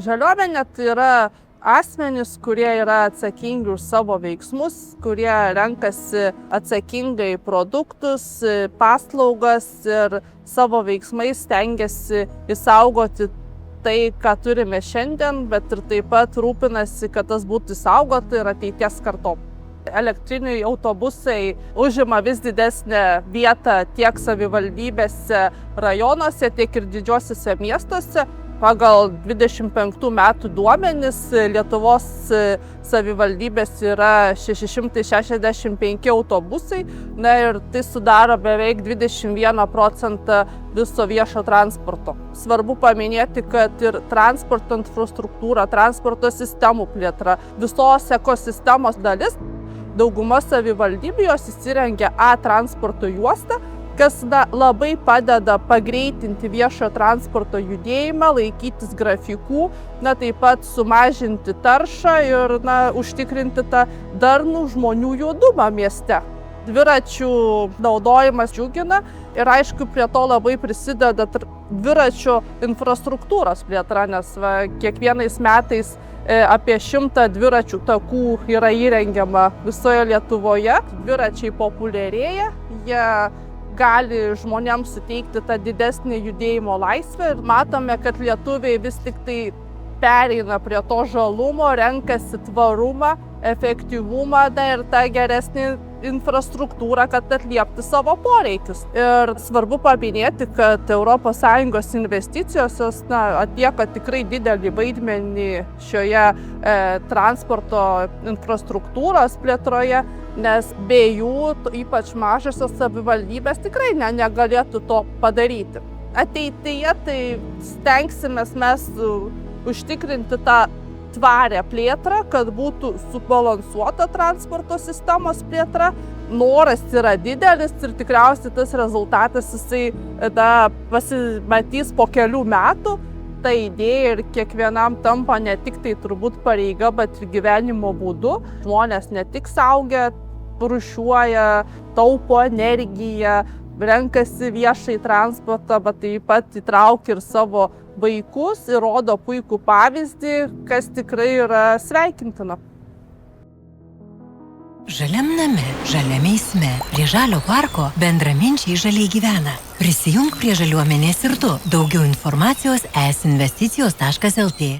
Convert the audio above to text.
Žaliuomenė tai yra asmenys, kurie yra atsakingi už savo veiksmus, kurie renkasi atsakingai produktus, paslaugas ir savo veiksmais stengiasi išsaugoti tai, ką turime šiandien, bet ir taip pat rūpinasi, kad tas būtų išsaugota ir ateities kartom. Elektriniai autobusai užima vis didesnę vietą tiek savivaldybėse, rajonuose, tiek ir didžiuosiuose miestuose. Pagal 25 metų duomenis Lietuvos savivaldybės yra 665 autobusai, ir tai sudaro beveik 21% viso viešo transporto. Svarbu paminėti, kad ir transporto infrastruktūra, transporto sistemų plėtra, visos ekosistemos dalis, dauguma savivaldybių jos įsirengia transporto juostą, kas labai padeda pagreitinti viešojo transporto judėjimą, laikytis grafikų, taip pat sumažinti taršą ir užtikrinti tą darnų žmonių judumą mieste. Dviračių naudojimas džiugina ir aišku prie to labai prisideda dviračių infrastruktūros plėtra, nes kiekvienais metais apie 100 dviračių takų yra įrengiama visoje Lietuvoje. Dviračiai populiarėja, jie gali žmonėms suteikti tą didesnį judėjimo laisvę ir matome, kad lietuviai vis tik tai pereina prie to žalumo, renkasi tvarumą, efektyvumą ir tą geresnį infrastruktūrą, kad atliepti savo poreikius. Ir svarbu paminėti, kad ES investicijos atlieka tikrai didelį vaidmenį šioje transporto infrastruktūros plėtroje, nes be jų, ypač mažosios savivaldybės, tikrai negalėtų to padaryti. Ateityje tai stengsimės mes užtikrinti tą tvarę plėtrą, kad būtų subalansuota transporto sistemos plėtra. Noras yra didelis ir tikriausiai tas rezultatas pasimatys po kelių metų. Ta idėja ir kiekvienam tampa ne tik tai turbūt pareiga, bet ir gyvenimo būdu. Žmonės ne tik saugia, rūšiuoja, taupo energiją, renkasi viešai transportą, bet taip pat įtraukia ir savo vaikus ir rodo puikų pavyzdį, kas tikrai yra sveikintina. Žaliam name, žaliam eisme, prie žalio parko bendraminčiai žaliai gyvena. Prisijunk prie žaliuomenės ir tu. Daugiau informacijos esinvesticijos.lt